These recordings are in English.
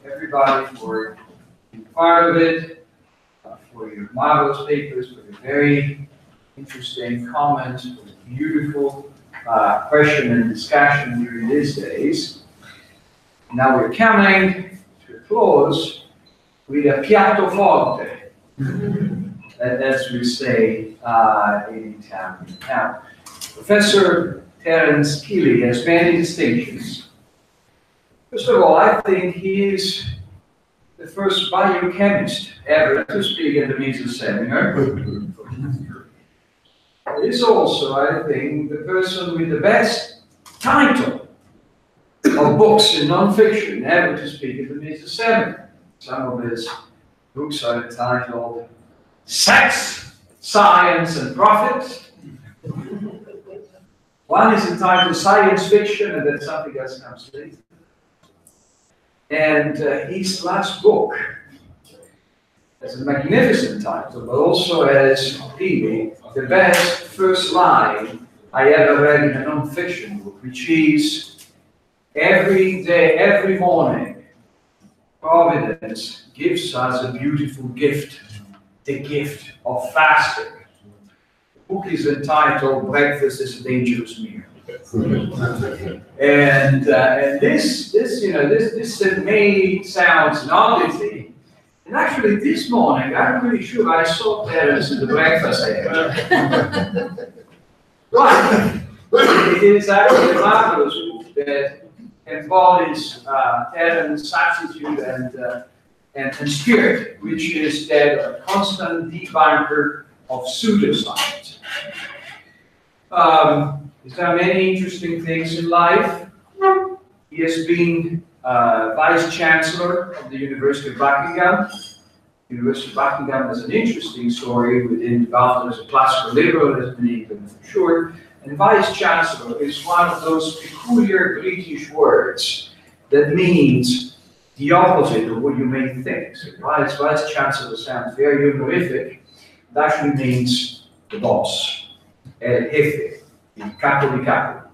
everybody for being part of it, for your marvelous papers, for your very interesting comments, for the beautiful question and discussion during these days. Now we're coming to a close with a piatto forte, as we say in Italian. Now, Professor Terence Kealey has many distinctions. First of all, I think he is the first biochemist ever to speak at the Mises seminar. He is also, I think, the person with the best title of books in non-fiction ever to speak at the Mises seminar. Some of his books are entitled Sex, Science, and Profit. One is entitled Science Fiction, and then something else comes later. And his last book has a magnificent title, but also has really the best first line I ever read in a non-fiction book, which is, every day, every morning, Providence gives us a beautiful gift, the gift of fasting. The book is entitled Breakfast is a Dangerous Meal. And this may sound an oddity. And actually, this morning, I'm pretty sure I saw Terence in the breakfast area. Right. It is actually a marvelous book that embodies Terence's attitude and spirit, which is that of a constant debunker of pseudoscience. He's done many interesting things in life. He has been Vice Chancellor of the University of Buckingham. The University of Buckingham has an interesting story within the boundaries of classical liberalism in England, for sure. And Vice Chancellor is one of those peculiar British words that means the opposite of what you may think. So Vice Chancellor sounds very honorific. It actually means the boss, el jefe, il capo di capo.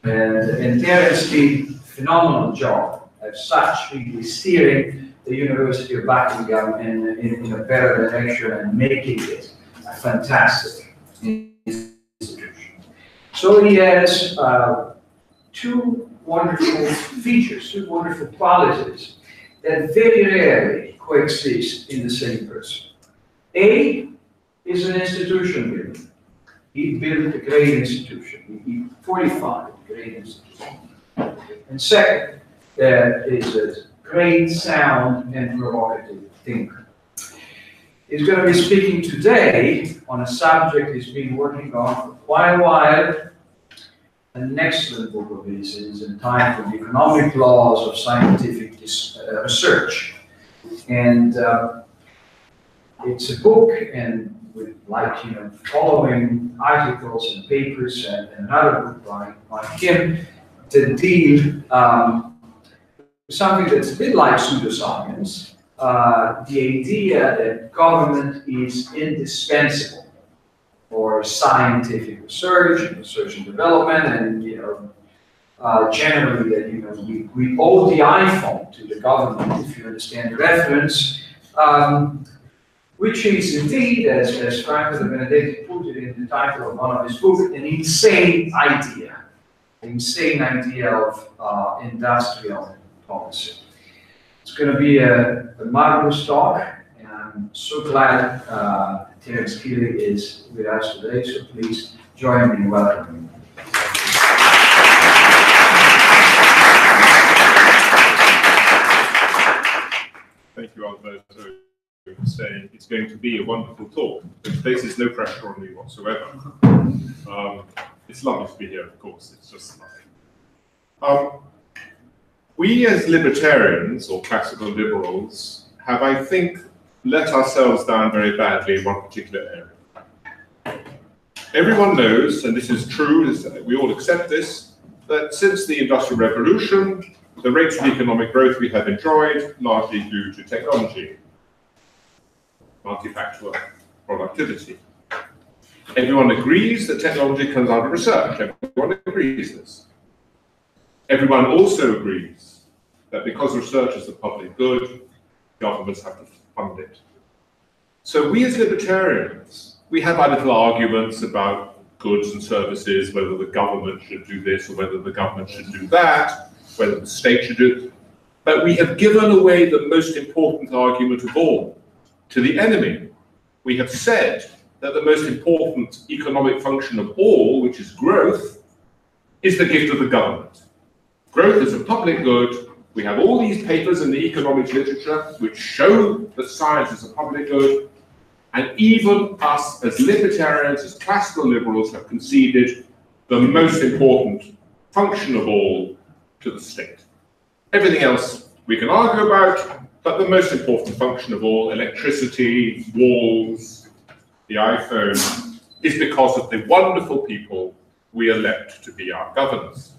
And Terence did a phenomenal job as such, really steering the University of Buckingham in a better direction and making it a fantastic institution. So he has two wonderful features, two wonderful qualities that very rarely coexist in the same person. A is an institution builder. He built a great institution. He fortified a great institution. And second, is a great, sound, and provocative thinker. He's going to be speaking today on a subject he's been working on for quite a while. An excellent book of his is entitled The Economic Laws of Scientific Research. And it's a book, and with following articles and papers and another book by him that deal with something that's a bit like pseudoscience, the idea that government is indispensable for scientific research and development, and generally that we owe the iPhone to the government, if you understand the reference. Which is indeed, as Franco de Benedetti put it in the title of one of his books, an insane idea. An insane idea of industrial policy. It's going to be a marvelous talk, and I'm so glad Terence Kealey is with us today, so please join me in welcoming him. Thank you, Alberto. Saying it's going to be a wonderful talk. It places no pressure on me whatsoever. It's lovely to be here, of course. It's just lovely. We as libertarians, or classical liberals, have, I think, let ourselves down very badly in one particular area. Everyone knows, and this is true, we all accept this, that since the Industrial Revolution, the rates of economic growth we have enjoyed largely due to technology. Multifactorial productivity. Everyone agrees that technology comes out of research. Everyone agrees this. Everyone also agrees that because research is the public good, governments have to fund it. So we as libertarians, we have our little arguments about goods and services, whether the government should do this or whether the government should do that, whether the state should do it. But we have given away the most important argument of all to the enemy. We have said that the most important economic function of all, which is growth, is the gift of the government. Growth is a public good. We have all these papers in the economics literature which show that science is a public good, and even us as libertarians, as classical liberals, have conceded the most important function of all to the state. Everything else we can argue about, but the most important function of all, electricity, walls, the iPhone, is because of the wonderful people we elect to be our governors.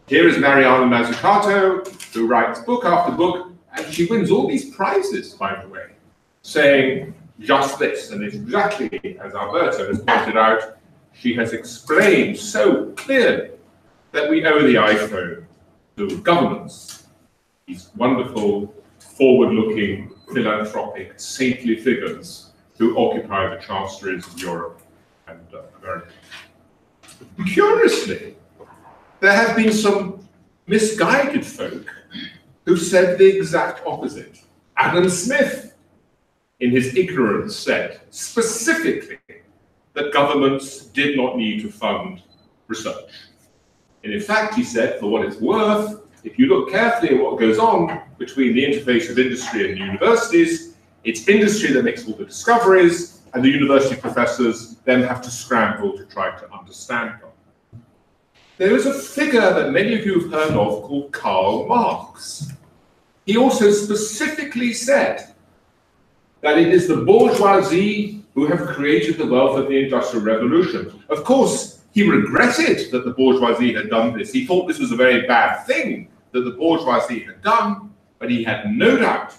Here is Mariana Mazzucato, who writes book after book, and she wins all these prizes, by the way, saying just this, and exactly as Alberto has pointed out, she has explained so clearly that we owe the iPhone to governments, these wonderful, forward-looking, philanthropic, saintly figures who occupy the chancelleries of Europe and America. Curiously, there have been some misguided folk who said the exact opposite. Adam Smith, in his ignorance, said specifically that governments did not need to fund research. And in fact, he said, for what it's worth, if you look carefully at what goes on between the interface of industry and universities, it's industry that makes all the discoveries, and the university professors then have to scramble to try to understand them. There is a figure that many of you have heard of called Karl Marx. He also specifically said that it is the bourgeoisie who have created the wealth of the Industrial Revolution. Of course, he regretted that the bourgeoisie had done this. He thought this was a very bad thing that the bourgeoisie had done, but he had no doubt.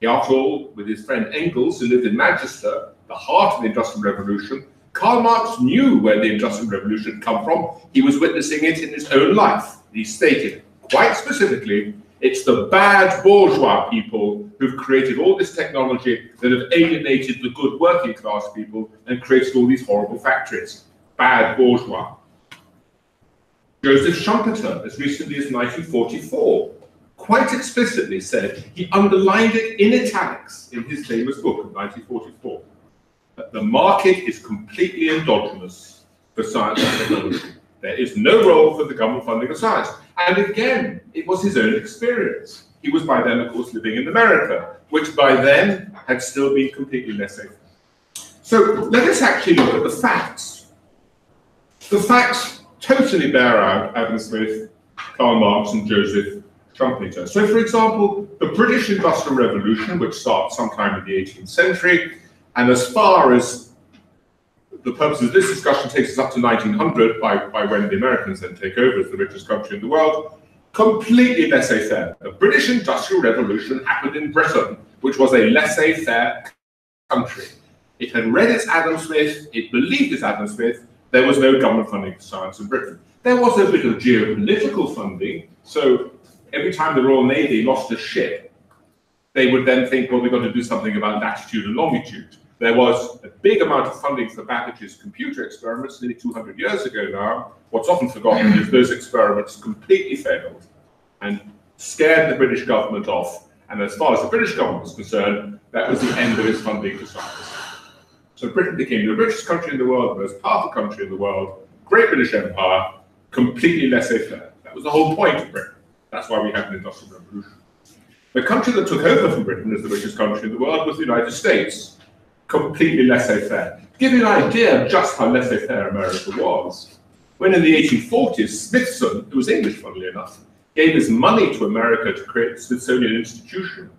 After all, with his friend Engels, who lived in Manchester, the heart of the Industrial Revolution, Karl Marx knew where the Industrial Revolution had come from. He was witnessing it in his own life. He stated quite specifically, it's the bad bourgeois people who've created all this technology that have alienated the good working class people and created all these horrible factories. Bad bourgeois. Joseph Schumpeter, as recently as 1944, quite explicitly said, he underlined it in italics in his famous book of 1944, that the market is completely endogenous for science and technology. There is no role for the government funding of science. And again, it was his own experience. He was by then, of course, living in America, which by then had still been completely laissez-faire. So let us actually look at the facts. The facts totally bear out Adam Smith, Karl Marx, and Joseph Schumpeter. So, for example, the British Industrial Revolution, which starts sometime in the 18th century, and as far as the purposes of this discussion takes us up to 1900, by when the Americans then take over as the richest country in the world, completely laissez-faire. The British Industrial Revolution happened in Britain, which was a laissez-faire country. It had read its Adam Smith, it believed its Adam Smith, there was no government funding for science in Britain. There was a bit of geopolitical funding, so every time the Royal Navy lost a ship, they would then think, well, we've got to do something about latitude and longitude. There was a big amount of funding for Babbage's computer experiments nearly 200 years ago now. What's often forgotten is those experiments completely failed and scared the British government off. And as far as the British government was concerned, that was the end of its funding for science. So Britain became the richest country in the world, the most powerful country in the world, great British Empire, completely laissez-faire. That was the whole point of Britain. That's why we had an Industrial Revolution. The country that took over from Britain as the richest country in the world was the United States, completely laissez-faire. To give you an idea of just how laissez-faire America was, when in the 1840s, Smithson, who was English, funnily enough, gave his money to America to create the Smithsonian Institution,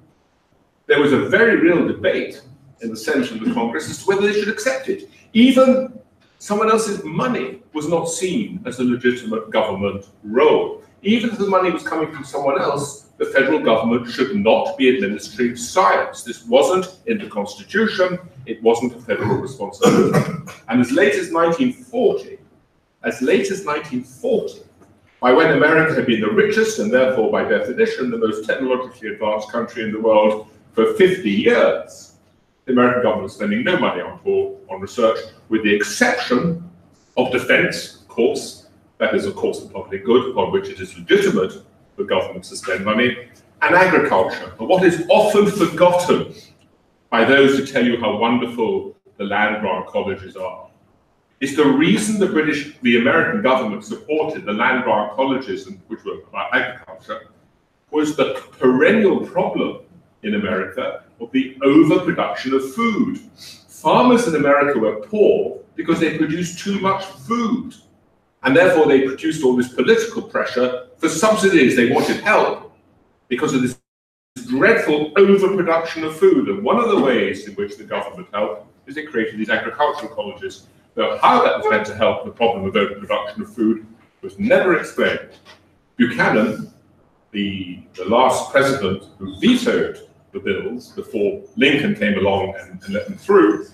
there was a very real debate in the Senate and the Congress as to whether they should accept it. Even someone else's money was not seen as a legitimate government role. Even if the money was coming from someone else, the federal government should not be administering science. This wasn't in the Constitution, it wasn't a federal responsibility. And as late as 1940, by when America had been the richest and therefore by definition the most technologically advanced country in the world for 50 years. The American government was spending no money on research, with the exception of defense, of course. That is, of course, the public good upon which it is legitimate for governments to spend money, and agriculture. But what is often forgotten by those who tell you how wonderful the land-grant colleges are is the reason the American government supported the land-grant colleges, which were about agriculture, was the perennial problem in America of the overproduction of food. Farmers in America were poor because they produced too much food, and therefore they produced all this political pressure for subsidies. They wanted help because of this dreadful overproduction of food. And one of the ways in which the government helped is it created these agricultural colleges. Though how that was meant to help the problem of overproduction of food was never explained. Buchanan, the last president who vetoed the bills before Lincoln came along and let them through,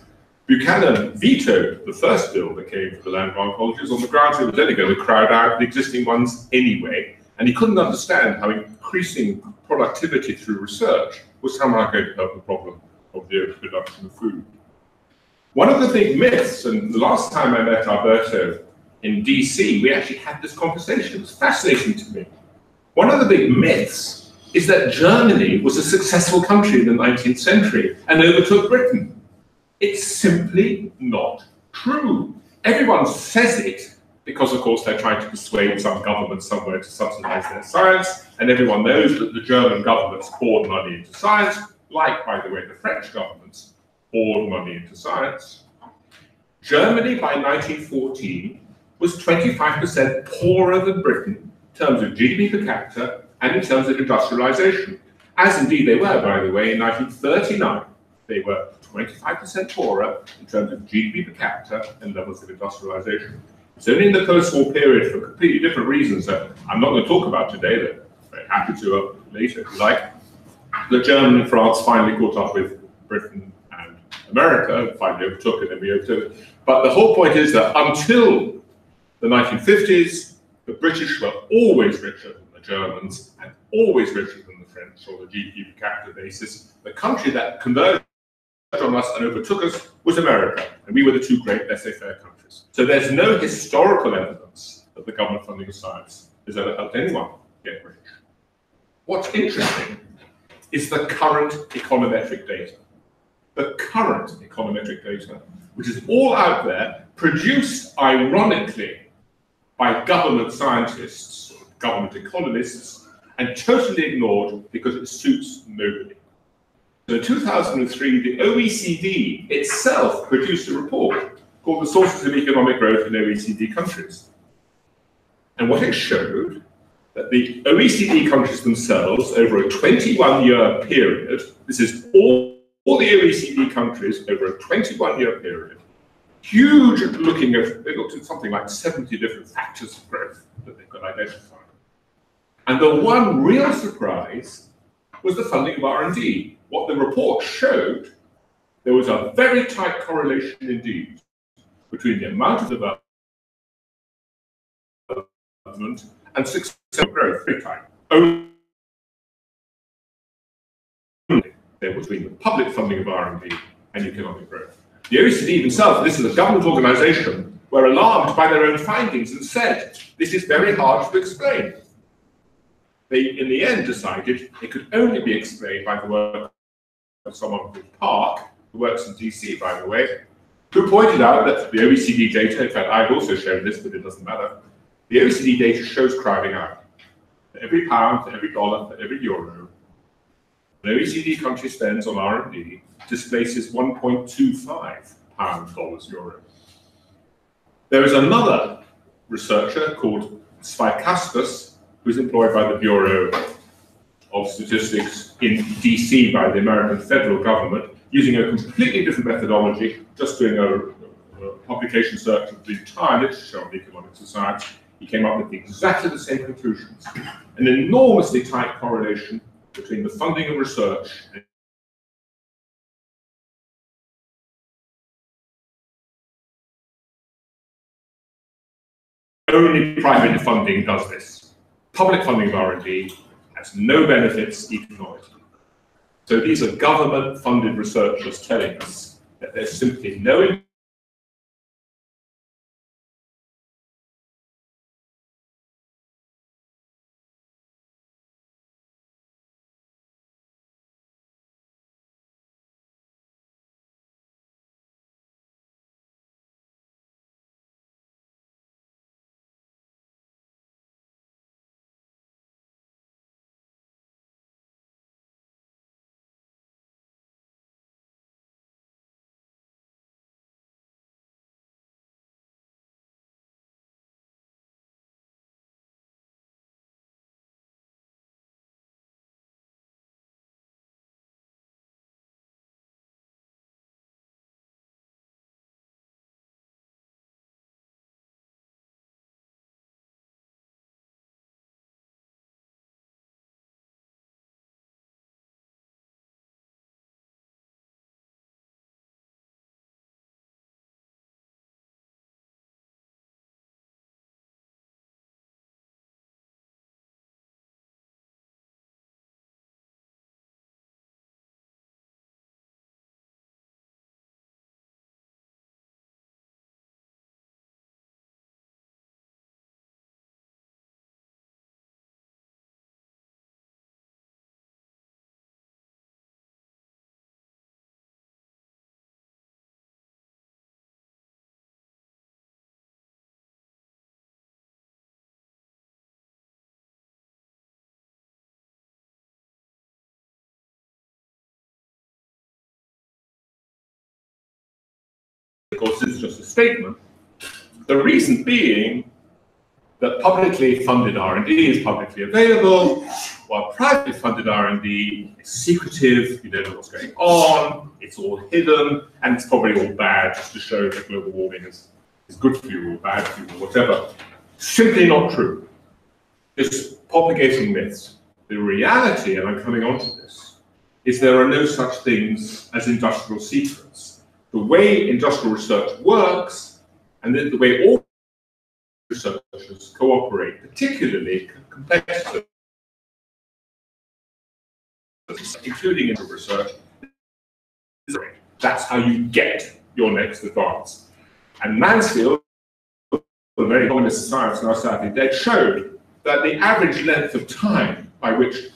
Buchanan vetoed the first bill that came for the land-grant colleges on the grounds it was only going to crowd out the existing ones anyway, and he couldn't understand how increasing productivity through research was somehow going to help the problem of the overproduction of food. One of the big myths, and the last time I met Alberto in DC, we actually had this conversation. It was fascinating to me. One of the big myths is that Germany was a successful country in the 19th century and overtook Britain. It's simply not true. Everyone says it because, of course, they're trying to persuade some government somewhere to subsidize their science, and everyone knows that the German governments poured money into science, like, by the way, the French governments poured money into science. Germany, by 1914, was 25% poorer than Britain in terms of GDP per capita and in terms of industrialization, as indeed they were, by the way, in 1939. They were 25% poorer in terms of GDP per capita and levels of industrialization. It's only in the post-war period, for completely different reasons that I'm not going to talk about today, that I'm very happy to later, if you like, that Germany and France finally caught up with Britain and America, finally overtook it, and we overtook it. But the whole point is that until the 1950s, the British were always richer than the Germans and always richer than the French on the GDP per capita basis. The country that converged on us and overtook us was America, and we were the two great laissez-faire countries. So there's no historical evidence that the government funding of science has ever helped anyone get rich. What's interesting is the current econometric data. The current econometric data, which is all out there, produced ironically by government scientists, or government economists, and totally ignored because it suits nobody. So in 2003, the OECD itself produced a report called The Sources of Economic Growth in OECD Countries. And what it showed, that the OECD countries themselves, over a 21-year period, this is all the OECD countries over a 21-year period, huge looking at, they looked at something like 70 different factors of growth that they could identify. And the one real surprise was the funding of R&D. What the report showed, there was a very tight correlation indeed between the amount of development and successful growth, very tight. Only there between the public funding of R&D and economic growth. The OECD themselves, this is a government organization, were alarmed by their own findings and said, this is very hard to explain. They, in the end, decided it could only be explained by the work of someone called Park, who works in DC, by the way, who pointed out that the OECD data, in fact, I've also shown this, but it doesn't matter, the OECD data shows crowding out. For every pound, for every dollar, for every euro, an OECD country spends on R&D displaces 1.25 pounds, dollars, euro. There is another researcher called Svaikastas, who's employed by the Bureau of Statistics in DC by the American federal government, using a completely different methodology, just doing a publication search of the entire literature on the economics of science. He came up with exactly the same conclusions. An enormously tight correlation between the funding of research and only private funding does this. public funding of R&D has no benefits economically. So these are government-funded researchers telling us that there's simply no of course, this is just a statement. The reason being that publicly funded R&D is publicly available, while privately funded R&D is secretive, you don't know what's going on, it's all hidden, and it's probably all bad just to show that global warming is good for you or bad for you or whatever. Simply not true. It's propagating myths. The reality, and I'm coming on to this, is there are no such things as industrial secrets. The way industrial research works, and the way all researchers cooperate, particularly competitors, including in research, that's how you get your next advance. And Mansfield, the very communist science now sadly dead, showed that the average length of time by which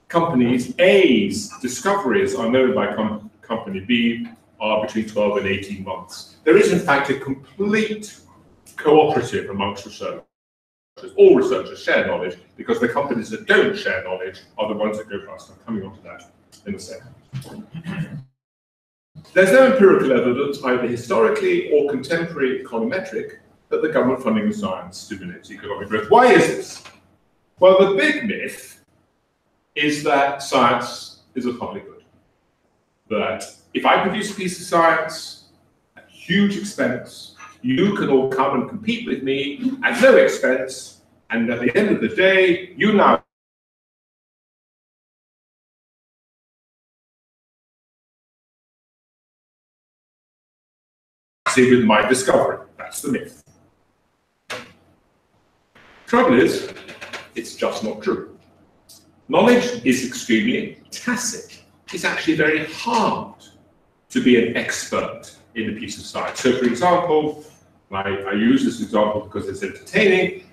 companies A's discoveries are known by company B are between 12 and 18 months. There is in fact a complete cooperative amongst researchers. All researchers share knowledge because the companies that don't share knowledge are the ones that go fast. I'm coming on to that in a second. There's no empirical evidence, either historically or contemporary econometric, that the government funding of science stimulates economic growth. Why is this? Well, the big myth is that science is a public good. That if I produce a piece of science at huge expense, you can all come and compete with me at no expense, and at the end of the day, you now see with my discovery. That's the myth. Trouble is, it's just not true. Knowledge is extremely tacit. It's actually very hard to be an expert in a piece of science. So, for example, I use this example because it's entertaining.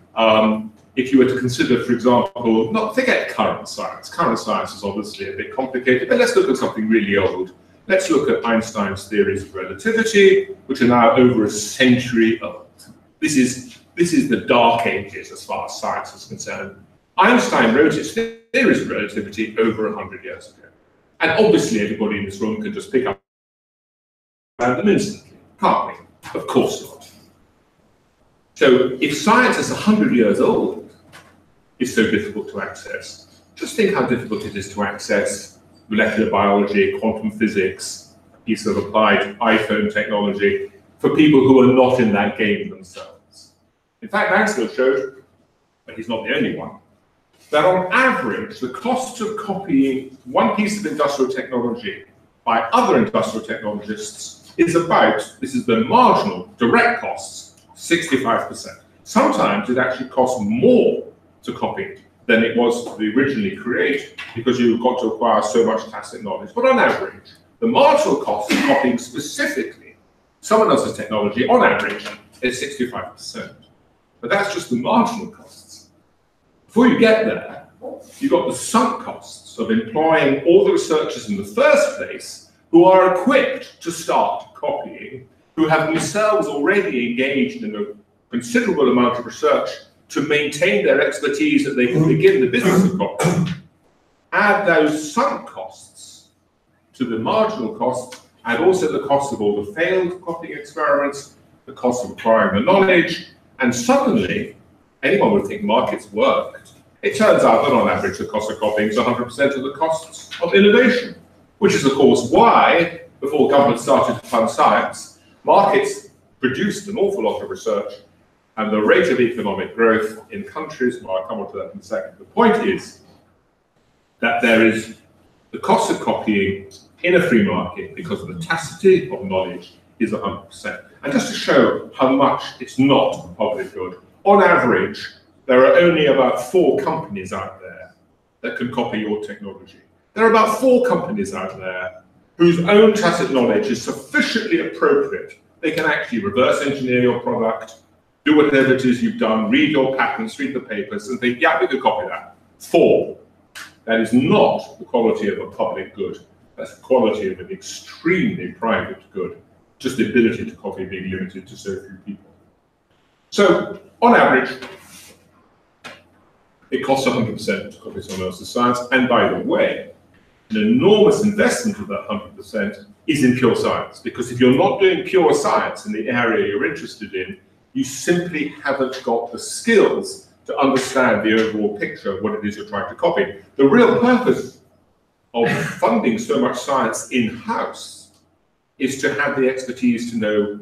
If you were to consider, for example, not forget current science. Current science is obviously a bit complicated, but let's look at something really old. Let's look at Einstein's theories of relativity, which are now over a century old. This is the dark ages as far as science is concerned. Einstein wrote his theories of relativity over 100 years ago. And obviously everybody in this room can just pick up them instantly, can't we? Of course not. So if science is 100 years old is so difficult to access, just think how difficult it is to access molecular biology, quantum physics, a piece of applied iPhone technology for people who are not in that game themselves. In fact, Mansfield showed, but he's not the only one, that on average, the cost of copying one piece of industrial technology by other industrial technologists is about, this is the marginal direct costs, 65%. Sometimes it actually costs more to copy than it was to originally create, because you've got to acquire so much tacit knowledge. But on average, the marginal cost of copying specifically someone else's technology, on average, is 65%. But that's just the marginal costs. Before you get there, you've got the sunk costs of employing all the researchers in the first place who are equipped to start copying, who have themselves already engaged in a considerable amount of research to maintain their expertise that they can begin the business of copying. Add those sunk costs to the marginal costs, and also the cost of all the failed copying experiments, the cost of acquiring the knowledge, and suddenly anyone would think markets worked. It turns out that on average the cost of copying is 100% of the costs of innovation, which is of course why, before government started to fund science, markets produced an awful lot of research, and the rate of economic growth in countries, well, I'll come on to that in a second. The point is that there is the cost of copying in a free market because of the tacitity of knowledge is 100%. And just to show how much it's not a public good, on average, there are only about 4 companies out there that can copy your technology. There are about 4 companies out there whose own tacit knowledge is sufficiently appropriate. They can actually reverse engineer your product, do whatever it is you've done, read your patents, read the papers, and think, yeah, we could copy that. 4. That is not the quality of a public good. That's the quality of an extremely private good. Just the ability to copy being limited to so few people. So, on average, it costs 100% to copy someone else's science. And by the way, an enormous investment of that 100% is in pure science. Because if you're not doing pure science in the area you're interested in, you simply haven't got the skills to understand the overall picture of what it is you're trying to copy. The real purpose of funding so much science in-house is to have the expertise to know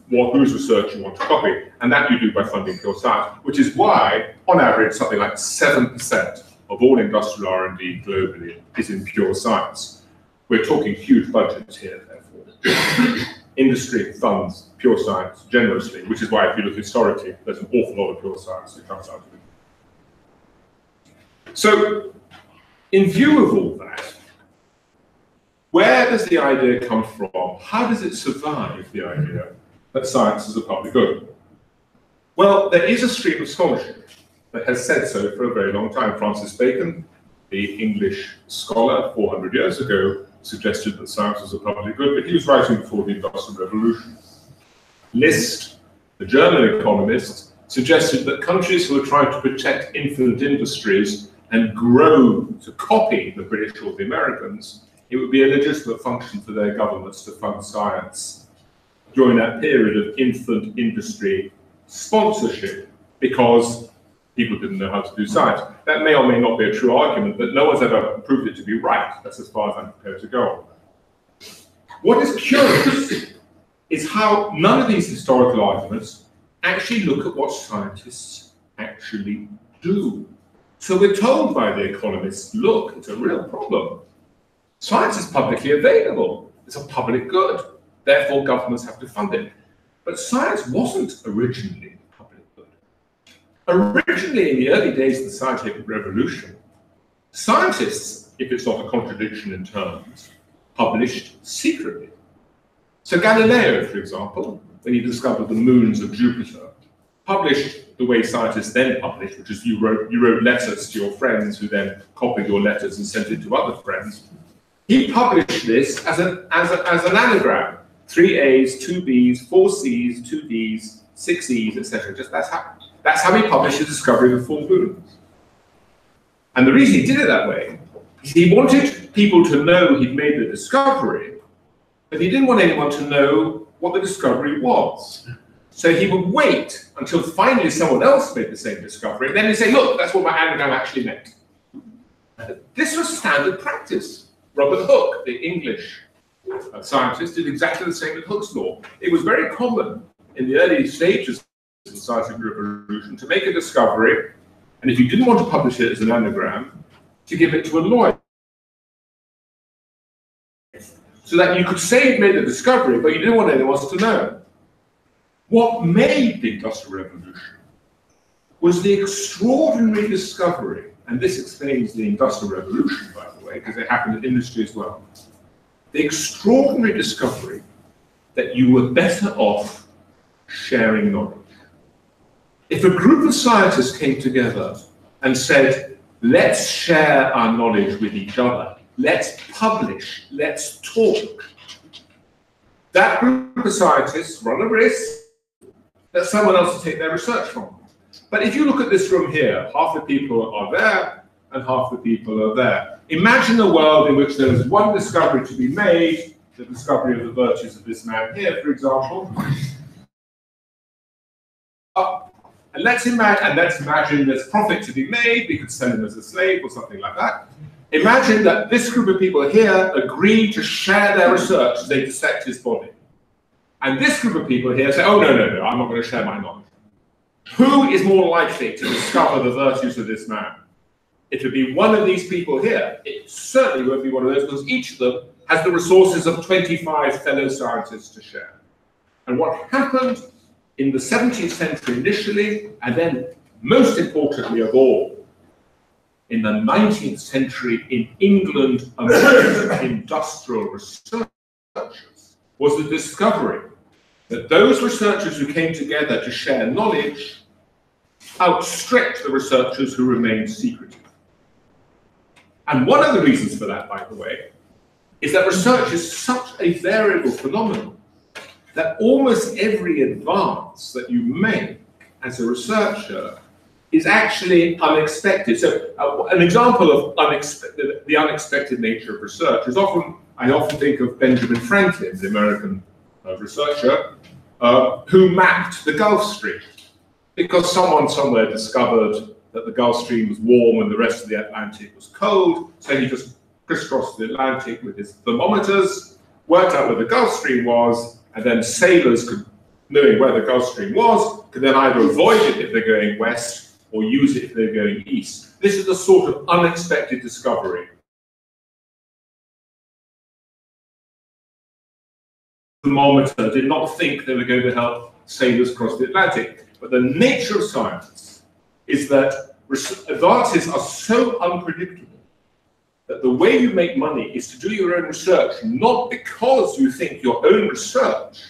whose research you want to copy, and that you do by funding pure science, which is why, on average, something like 7% of all industrial R&D globally is in pure science. We're talking huge budgets here, therefore. Industry funds pure science generously, which is why, if you look historically, there's an awful lot of pure science that comes out of it. So, in view of all that, where does the idea come from? How does it survive the idea that science is a public good? Well, there is a stream of scholarship that has said so for a very long time. Francis Bacon, the English scholar 400 years ago, suggested that science was a public good, but he was writing before the Industrial Revolution. List, the German economist, suggested that countries who are trying to protect infant industries and grow to copy the British or the Americans, it would be a legitimate function for their governments to fund science during that period of infant industry sponsorship, because people didn't know how to do science. That may or may not be a true argument, but no one's ever proved it to be right. That's as far as I'm prepared to go. What is curious is how none of these historical arguments actually look at what scientists actually do. So we're told by the economists, look, it's a real problem. Science is publicly available. It's a public good. Therefore, governments have to fund it. But science wasn't originally a public good. Originally, in the early days of the scientific revolution, scientists, if it's not a contradiction in terms, published secretly. So Galileo, for example, when he discovered the moons of Jupiter, published the way scientists then published, which is you wrote letters to your friends who then copied your letters and sent it to other friends. He published this as an anagram. 3 A's, 2 B's, 4 C's, 2 D's, 6 E's, etc. Just that's how he published the discovery of the full moons. And the reason he did it that way is he wanted people to know he'd made the discovery, but he didn't want anyone to know what the discovery was. So he would wait until finally someone else made the same discovery, and then he'd say, look, that's what my anagram actually meant. This was standard practice. Robert Hooke, the English scientist, did exactly the same with Hooke's law. It was very common in the early stages of the scientific revolution to make a discovery, and if you didn't want to publish it as an anagram, to give it to a lawyer. So that you could say you made the discovery, but you didn't want anyone else to know. What made the Industrial Revolution was the extraordinary discovery and this explains the Industrial Revolution, by the way, because it happened in industry as well, the extraordinary discovery that you were better off sharing knowledge. If a group of scientists came together and said, let's share our knowledge with each other, let's publish, let's talk, that group of scientists run a risk that someone else will take their research from. But if you look at this room here, half the people are there and half the people are there. Imagine a world in which there is one discovery to be made, the discovery of the virtues of this man here, for example. And let's imagine there's profit to be made, we could sell him as a slave or something like that. Imagine that this group of people here agree to share their research as they dissect his body. And this group of people here say, oh, no, I'm not going to share my knowledge. Who is more likely to discover the virtues of this man? It would be one of these people here. It certainly won't be one of those, because each of them has the resources of 25 fellow scientists to share. And what happened in the 17th century initially, and then most importantly of all, in the 19th century in England among industrial researchers, was the discovery that those researchers who came together to share knowledge outstripped the researchers who remained secretive. And one of the reasons for that, by the way, is that research is such a variable phenomenon that almost every advance that you make as a researcher is actually unexpected. So an example of the unexpected nature of research is I often think of Benjamin Franklin, the American researcher, who mapped the Gulf Stream. Because someone somewhere discovered that the Gulf Stream was warm and the rest of the Atlantic was cold, so he just crisscrossed the Atlantic with his thermometers, worked out where the Gulf Stream was, and then sailors could, knowing where the Gulf Stream was, could then either avoid it if they're going west or use it if they're going east. This is a sort of unexpected discovery. The thermometer did not think they were going to help sailors cross the Atlantic. But the nature of science is that advances are so unpredictable that the way you make money is to do your own research, not because you think your own research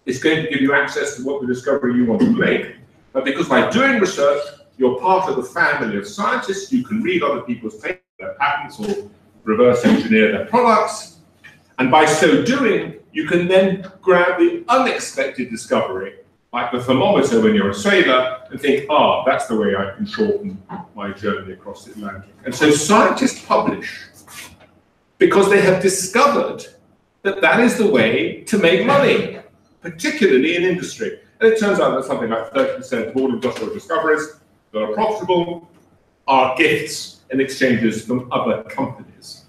is going to give you access to what the discovery you want to make, but because by doing research, you're part of the family of scientists, you can read other people's papers, their patents, or reverse engineer their products, and by so doing, you can then grab the unexpected discovery, like the thermometer when you're a sailor, and think, that's the way I can shorten my journey across the Atlantic. And so scientists publish because they have discovered that that is the way to make money, particularly in industry. And it turns out that something like 30% of all industrial discoveries that are profitable are gifts and exchanges from other companies,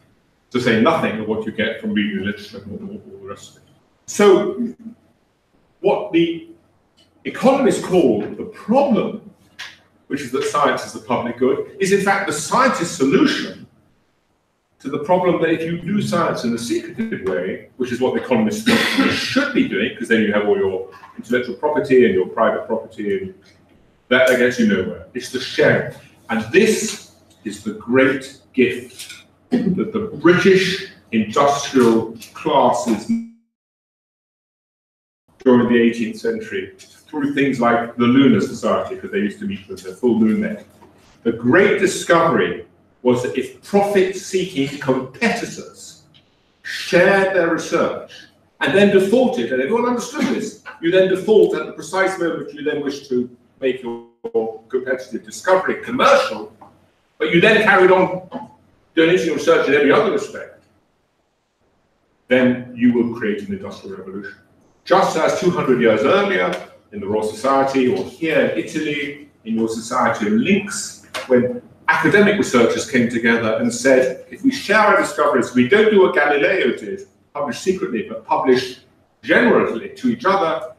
to say nothing of what you get from reading literature and all the rest of it. So what the economists call the problem, which is that science is the public good, is in fact the scientist's solution to the problem that if you do science in a secretive way, which is what the economists think you should be doing, because then you have all your intellectual property and your private property, and that gets you nowhere. It's the sharing. And this is the great gift that the British industrial classes during the 18th century, through things like the Lunar Society, because they used to meet with their full moon net. The great discovery was that if profit-seeking competitors shared their research and then defaulted, and everyone understood this, you then default at the precise moment you then wish to make your competitive discovery commercial, but you then carried on donating your research in every other respect, then you will create an industrial revolution. Just as 200 years earlier, in the Royal Society, or here in Italy, in your Society of Links, when academic researchers came together and said, if we share our discoveries, we don't do what Galileo did, publish secretly, but publish generally to each other,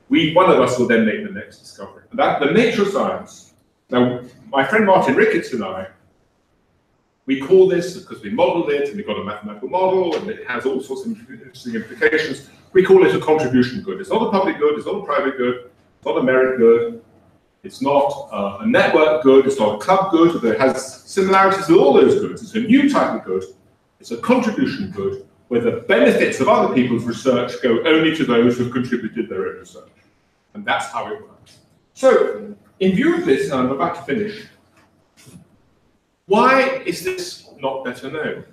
one of us will then make the next discovery. And that, the nature of science. Now, my friend Martin Ricketts and I, we call this, because we modeled it, and we've got a mathematical model, and it has all sorts of interesting implications, we call it a contribution good. It's not a public good, it's not a private good, it's not a merit good, It's not a network good, it's not a club good, but it has similarities with all those goods. It's a new type of good, it's a contribution good, where the benefits of other people's research go only to those who've contributed their own research. And that's how it works. So, in view of this, and I'm about to finish, why is this not better known?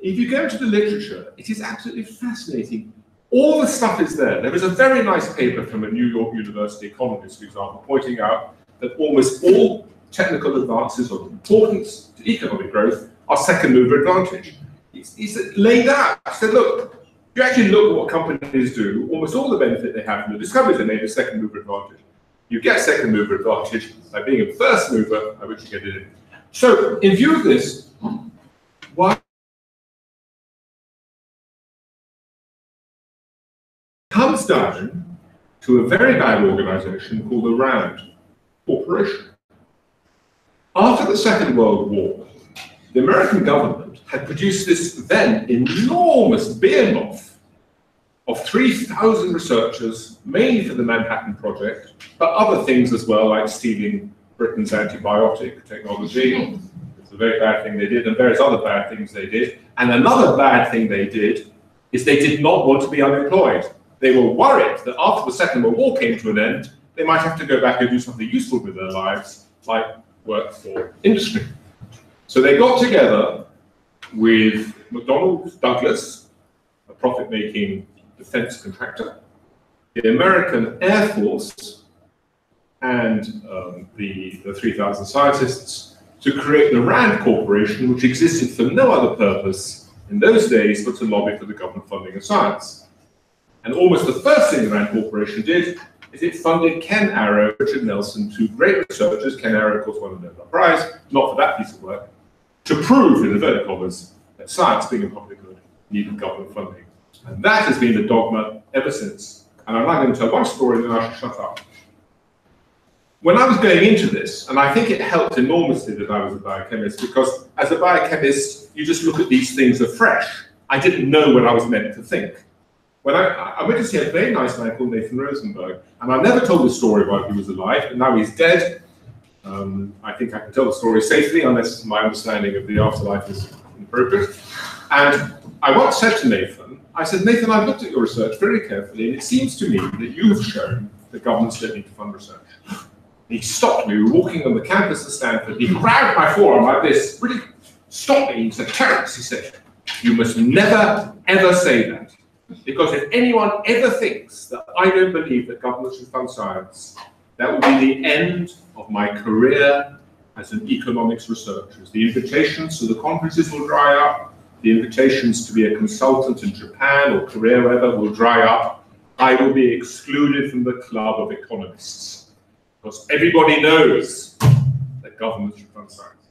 If you go into the literature, it is absolutely fascinating. All the stuff is there. There is a very nice paper from a New York University economist, for example, pointing out that almost all technical advances of importance to economic growth are second mover advantage. He's laid out. He said, look, if you actually look at what companies do, almost all the benefit they have from the discoveries they made is second mover advantage. You get second mover advantage by being a first mover, by which you get it in. So, in view of this, why comes down to a very bad organization called the RAND Corporation. After the Second World War, the American government had produced this then enormous behemoth of 3,000 researchers, mainly for the Manhattan Project, but other things as well, like stealing Britain's antibiotic technology. It's a very bad thing they did, and various other bad things they did. And another bad thing they did is they did not want to be unemployed. They were worried that after the Second World War came to an end, they might have to go back and do something useful with their lives, like work for industry. So they got together with McDonnell Douglas, a profit-making defense contractor, the American Air Force, and the 3,000 scientists to create the RAND Corporation, which existed for no other purpose in those days but to lobby for the government funding of science. And almost the first thing the RAND Corporation did is it funded Ken Arrow, Richard Nelson, two great researchers. Ken Arrow, of course, won a Nobel Prize, not for that piece of work, to prove, in inverted commas, that science, being a public good, needed government funding. And that has been the dogma ever since. And I'm now going to tell one story, and then I shall shut up. When I was going into this, and I think it helped enormously that I was a biochemist, because as a biochemist, you just look at these things afresh. I didn't know what I was meant to think. When I went to see a very nice man called Nathan Rosenberg, and I never told this story while he was alive, and now he's dead. I think I can tell the story safely, unless my understanding of the afterlife is inappropriate. And I once said to Nathan, I said, Nathan, I've looked at your research very carefully, and it seems to me that you have shown that governments don't need to fund research. And he stopped me. We were walking on the campus of Stanford. He grabbed my forearm like this, really stopped me. He said, Terence, he said, you must never, ever say that. Because if anyone ever thinks that I don't believe that governments should fund science, that will be the end of my career as an economics researcher. The invitations to the conferences will dry up. The invitations to be a consultant in Japan or Korea, wherever, will dry up. I will be excluded from the club of economists. Because everybody knows that governments should fund science.